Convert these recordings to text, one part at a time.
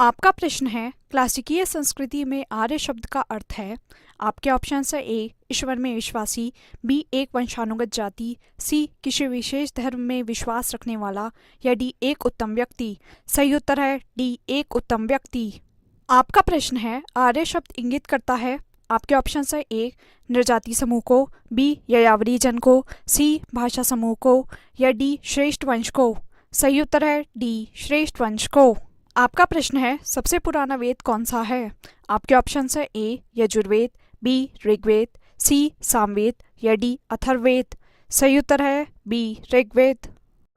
आपका प्रश्न है, क्लासिकीय संस्कृति में आर्य शब्द का अर्थ है। आपके ऑप्शन है ए ईश्वर में विश्वासी, बी एक वंशानुगत जाति, सी किसी विशेष धर्म में विश्वास रखने वाला, या डी एक उत्तम व्यक्ति। सही उत्तर है डी एक उत्तम व्यक्ति। आपका प्रश्न है, आर्य शब्द इंगित करता है। आपके ऑप्शन है ए नृजाति समूह को, बी यायावरी जन को, सी भाषा समूह को, या डी श्रेष्ठ वंश को। सही उत्तर है डी श्रेष्ठ वंश को। आपका प्रश्न है, सबसे पुराना वेद कौन सा है। आपके ऑप्शन है ए यजुर्वेद, बी ऋग्वेद, सी सामवेद, या डी अथर्ववेद। सही उत्तर है बी ऋग्वेद।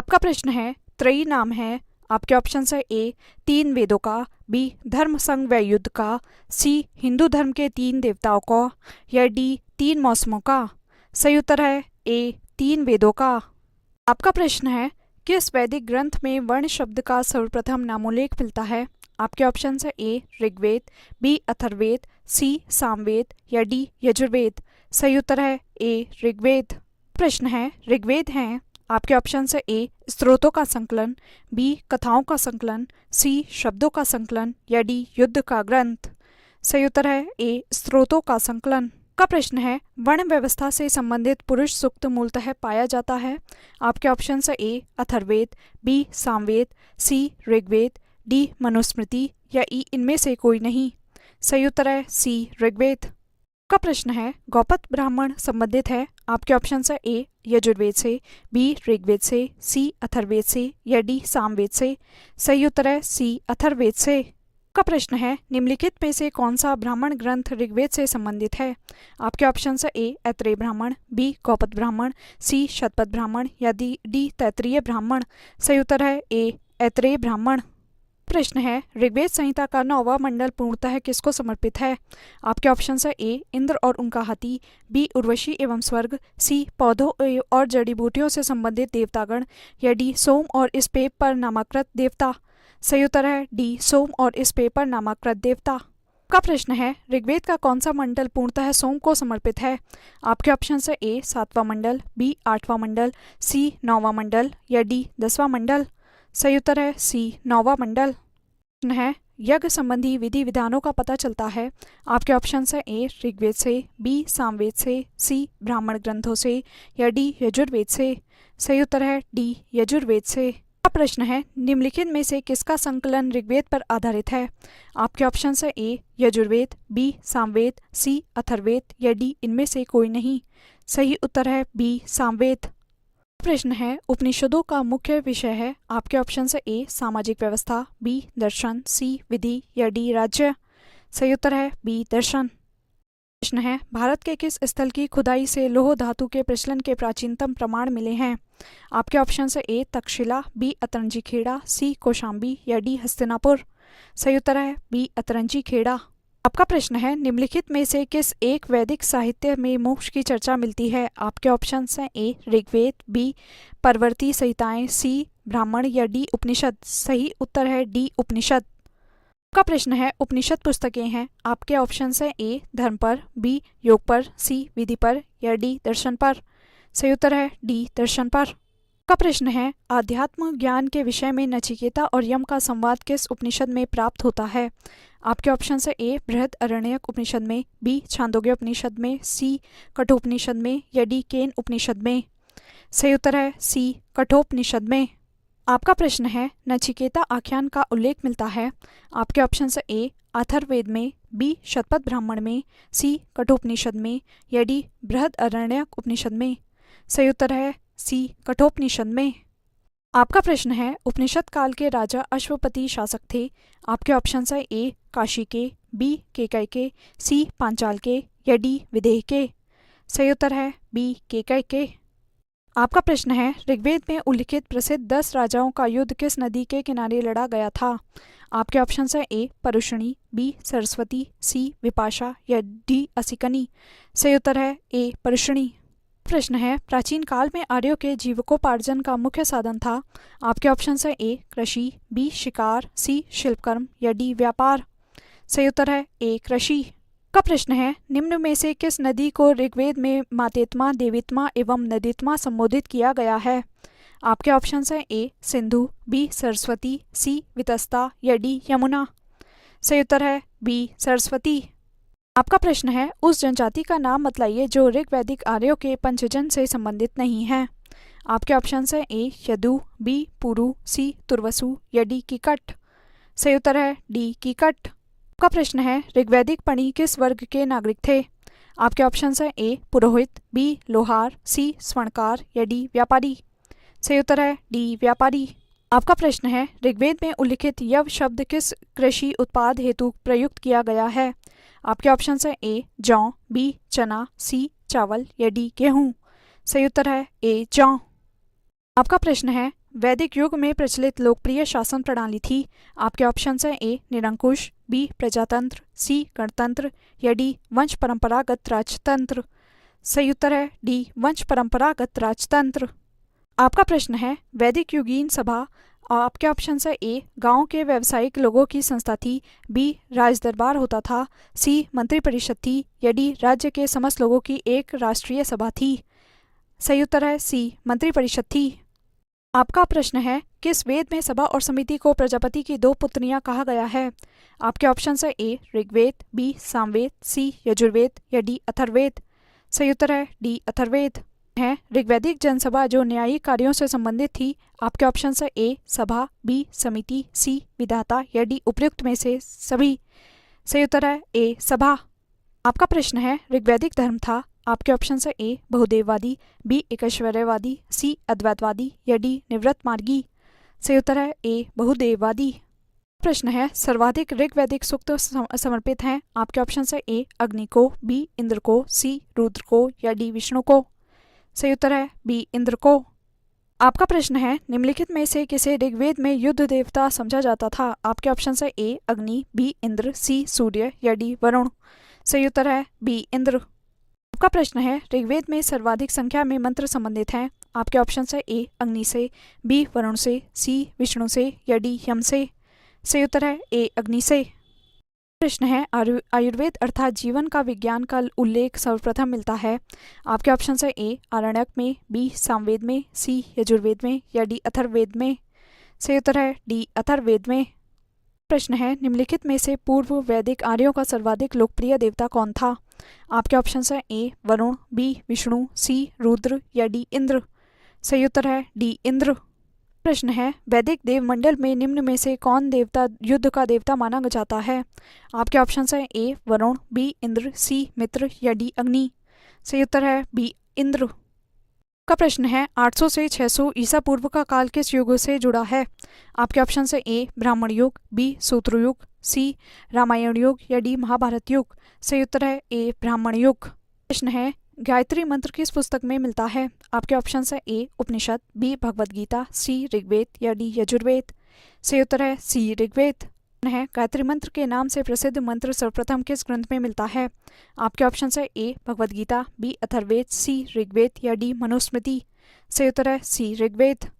आपका प्रश्न है, त्रयी नाम है। आपके ऑप्शन है ए 3 वेदों का, बी धर्म संग व युद्ध का, सी हिंदू धर्म के 3 देवताओं का, या डी 3 मौसमों का। सही उत्तर है ए 3 वेदों का। आपका प्रश्न है, किस वैदिक ग्रंथ में वर्ण शब्द का सर्वप्रथम नामोल्लेख मिलता है। आपके ऑप्शन है ए ऋग्वेद, बी अथर्ववेद, सी सामवेद, या डी यजुर्वेद। सही उत्तर है ए ऋग्वेद। प्रश्न है, ऋग्वेद हैं। आपके ऑप्शन है ए स्त्रोतों का संकलन, बी कथाओं का संकलन, सी शब्दों का संकलन, या डी युद्ध का ग्रंथ। सही उत्तर है ए स्त्रोतों का संकलन। का प्रश्न है, वर्ण व्यवस्था से संबंधित पुरुष सूक्त मूलतः पाया जाता है। आपके ऑप्शन है ए अथर्ववेद, बी सामवेद, सी ऋग्वेद, डी मनुस्मृति, या ई इनमें से कोई नहीं। सही उत्तर है सी ऋग्वेद। का प्रश्न है, गौपत ब्राह्मण संबंधित है। आपके ऑप्शन है ए यजुर्वेद से, बी ऋग्वेद से, सी अथर्ववेद से, या डी सामवेद से। सही उत्तर है सी अथर्ववेद से। का प्रश्न है, निम्नलिखित में से कौन सा ब्राह्मण ग्रंथ ऋग्वेद से संबंधित है। आपके ऑप्शन है ए ऐत्रेय ब्राह्मण, बी गौपत ब्राह्मण, सी शतपथ ब्राह्मण, या डी तैत्तिरीय ब्राह्मण। सही उत्तर है ए ऐत्रेय ब्राह्मण। प्रश्न है, ऋग्वेद संहिता का 9वां मंडल पूर्णतः किसको समर्पित है। आपके ऑप्शन है ए इंद्र और उनका हाथी, बी उर्वशी एवं स्वर्ग, सी पौधों और जड़ी बूटियों से संबंधित देवतागण, या डी सोम और इस पेप पर नामाकृत देवता। सही उत्तर है डी सोम और इस पेपर नामाकृत देवता। का प्रश्न है, ऋग्वेद का कौन सा मंडल पूर्णतः सोम को समर्पित है। आपके ऑप्शन है ए 7वां मंडल, बी 8वां मंडल, सी 9वां मंडल, या डी 10वां मंडल। सही उत्तर है सी 9वां मंडल। प्रश्न है, यज्ञ संबंधी विधि विधानों का पता चलता है। आपके ऑप्शन है ए ऋग्वेद से, बी सामवेद से, सी ब्राह्मण ग्रंथों से, या डी यजुर्वेद से। सही उत्तर है डी यजुर्वेद से। प्रश्न है, निम्नलिखित में से किसका संकलन ऋग्वेद पर आधारित है। आपके ऑप्शन है ए यजुर्वेद, बी सामवेद, सी अथर्ववेद, या डी इनमें से कोई नहीं। सही उत्तर है बी सामवेद। प्रश्न है, उपनिषदों का मुख्य विषय है। आपके ऑप्शन है ए सामाजिक व्यवस्था, बी दर्शन, सी विधि, या डी राज्य। सही उत्तर है बी दर्शन। प्रश्न है, भारत के किस स्थल की खुदाई से लौह धातु के प्रचलन के प्राचीनतम प्रमाण मिले हैं। आपके ऑप्शन है ए तक्षशिला, बी अतरंजी खेड़ा, सी कौशाम्बी, या डी हस्तिनापुर। सही उत्तर है बी अतरंजी खेड़ा। आपका प्रश्न है, निम्नलिखित में से किस एक वैदिक साहित्य में मोक्ष की चर्चा मिलती है। आपके ऑप्शन हैं ए ऋग्वेद, बी परवर्ती संहिताएं, सी ब्राह्मण, या डी उपनिषद। सही उत्तर है डी उपनिषद। का प्रश्न है, उपनिषद पुस्तकें हैं। आपके ऑप्शन है ए धर्म पर, बी योग पर, सी विधि पर, या डी दर्शन पर। सही उत्तर है डी दर्शन पर। का प्रश्न है, आध्यात्म ज्ञान के विषय में नचिकेता और यम का संवाद किस उपनिषद में प्राप्त होता है। आपके ऑप्शन है ए बृहदारण्यक उपनिषद में, बी छांदोग्य उपनिषद में, सी कठोपनिषद में, या डी केन उपनिषद में। सही उत्तर है सी कठोपनिषद में। आपका प्रश्न है, नचिकेता आख्यान का उल्लेख मिलता है। आपके ऑप्शन है ए अथर्ववेद में, बी शतपथ ब्राह्मण में, सी कठोपनिषद में, या डी बृहदारण्यक उपनिषद में। सही उत्तर है सी कठोपनिषद में। आपका प्रश्न है, उपनिषद काल के राजा अश्वपति शासक थे। आपके ऑप्शन है ए काशी के, बी केकय के, सी पांचाल के, या डी विदेह के। सही उत्तर है बी केकय के। आपका प्रश्न है, ऋग्वेद में उल्लिखित प्रसिद्ध 10 राजाओं का युद्ध किस नदी के किनारे लड़ा गया था। आपके ऑप्शन है ए परुशणी, बी सरस्वती, सी विपाशा, या डी असिकनी। सही उत्तर है ए परुशणी। प्रश्न है, प्राचीन काल में आर्यों के जीविकोपार्जन का मुख्य साधन था। आपके ऑप्शन है ए कृषि, बी शिकार, सी शिल्पकर्म, या डी व्यापार। सही उत्तर है ए कृषि। का प्रश्न है, निम्न में से किस नदी को ऋग्वेद में मातेत्मा, देवीत्मा एवं नदीत्मा संबोधित किया गया है। आपके ऑप्शन हैं ए सिंधु, बी सरस्वती, सी वितस्ता या डी यमुना। सही उत्तर है बी सरस्वती। आपका प्रश्न है, उस जनजाति का नाम बतलाइए जो ऋग्वैदिक आर्यों के पंचजन से संबंधित नहीं है। आपके ऑप्शन है ए यदु, बी पुरु, सी तुर्वसु या डी कीकट। सही उत्तर है डी कीकट। आपका प्रश्न है, ऋग्वैदिक पणि किस वर्ग के नागरिक थे। आपके ऑप्शन है ए पुरोहित, बी लोहार, सी स्वर्णकार या डी व्यापारी। सही उत्तर है डी व्यापारी। आपका प्रश्न है, ऋग्वेद में उल्लिखित यव शब्द किस कृषि उत्पाद हेतु प्रयुक्त किया गया है। आपके ऑप्शन है ए जौ, बी चना, सी चावल या डी गेहूं। सही उत्तर है ए जौ। आपका प्रश्न है, वैदिक युग में प्रचलित लोकप्रिय शासन प्रणाली थी। आपके ऑप्शन है ए निरंकुश, बी प्रजातंत्र, सी गणतंत्र या डी वंश परंपरागत राजतंत्र। सही उत्तर है डी वंश परंपरागत राजतंत्र। आपका प्रश्न है, वैदिक युगीन सभा आपके ऑप्शन है ए गांव के व्यावसायिक लोगों की संस्था थी, बी राजदरबार होता था, सी मंत्रिपरिषद थी या डी राज्य के समस्त लोगों की एक राष्ट्रीय सभा थी। सही उत्तर है सी मंत्रिपरिषद थी। आपका प्रश्न है, किस वेद में सभा और समिति को प्रजापति की दो पुत्रियां कहा गया है। आपके ऑप्शन है ए ऋग्वेद, बी सामवेद, सी यजुर्वेद या डी अथर्ववेद। सही उत्तर है डी अथर्ववेद है। ऋग्वैदिक जनसभा जो न्यायिक कार्यों से संबंधित थी। आपके ऑप्शन है ए सभा, बी समिति, सी विधाता या डी उपयुक्त में से सभी। सही उत्तर है ए सभा। आपका प्रश्न है, ऋग्वैदिक धर्म था। आपके ऑप्शन है ए बहुदेववादी, बी एकैश्वर्यवादी, सी अद्वैतवादी या डी निवृत्त मार्गी। सही उत्तर है ए बहुदेववादी। प्रश्न है, सर्वाधिक ऋग्वैदिक सूक्त समर्पित हैं। आपके ऑप्शन है ए अग्नि को, बी इंद्र को, सी रुद्र को या डी विष्णु को। सही उत्तर है बी इंद्र को। आपका प्रश्न है, निम्नलिखित में से किसे ऋग्वेद में युद्ध देवता समझा जाता था। आपके ऑप्शन है ए अग्नि, बी इंद्र, सी सूर्य या डी वरुण। सही उत्तर है बी इंद्र। आपका प्रश्न है, ऋग्वेद में सर्वाधिक संख्या में मंत्र संबंधित हैं। आपके ऑप्शन है ए अग्नि से, बी वरुण से, सी विष्णु से या डी यम से। सही उत्तर है ए अग्नि से। प्रश्न है, आयुर्वेद अर्थात जीवन का विज्ञान का उल्लेख सर्वप्रथम मिलता है। आपके ऑप्शन है ए आरण्यक में, बी सामवेद में, सी यजुर्वेद में या डी अथर्ववेद में। सही उत्तर है डी अथर्ववेद में। प्रश्न है, निम्नलिखित में से पूर्व वैदिक आर्यों का सर्वाधिक लोकप्रिय देवता कौन था। आपके ऑप्शन है ए वरुण, बी विष्णु, सी रुद्र या डी इंद्र। सही उत्तर है डी इंद्र। प्रश्न है, वैदिक देवमंडल में निम्न में से कौन देवता युद्ध का देवता माना जाता है। आपके ऑप्शन है ए वरुण, बी इंद्र, सी मित्र या डी अग्नि। सही उत्तर है बी इंद्र। का प्रश्न है, 800 से 600 ईसा पूर्व का काल किस युग से जुड़ा है। आपके ऑप्शन है ए ब्राह्मण युग, बी सूत्र युग, सी रामायण युग या डी महाभारत युग। सही उत्तर है ए ब्राह्मण युग। प्रश्न है, गायत्री मंत्र किस पुस्तक में मिलता है। आपके ऑप्शन है ए उपनिषद, बी भगवद गीता, सी ऋग्वेद या डी यजुर्वेद। सही उत्तर है सी ऋग्वेद है। गायत्री मंत्र के नाम से प्रसिद्ध मंत्र सर्वप्रथम किस ग्रंथ में मिलता है। आपके ऑप्शन है ए भगवद गीता, बी अथर्ववेद, सी ऋग्वेद या डी मनुस्मृति। सही उत्तर है सी ऋग्वेद।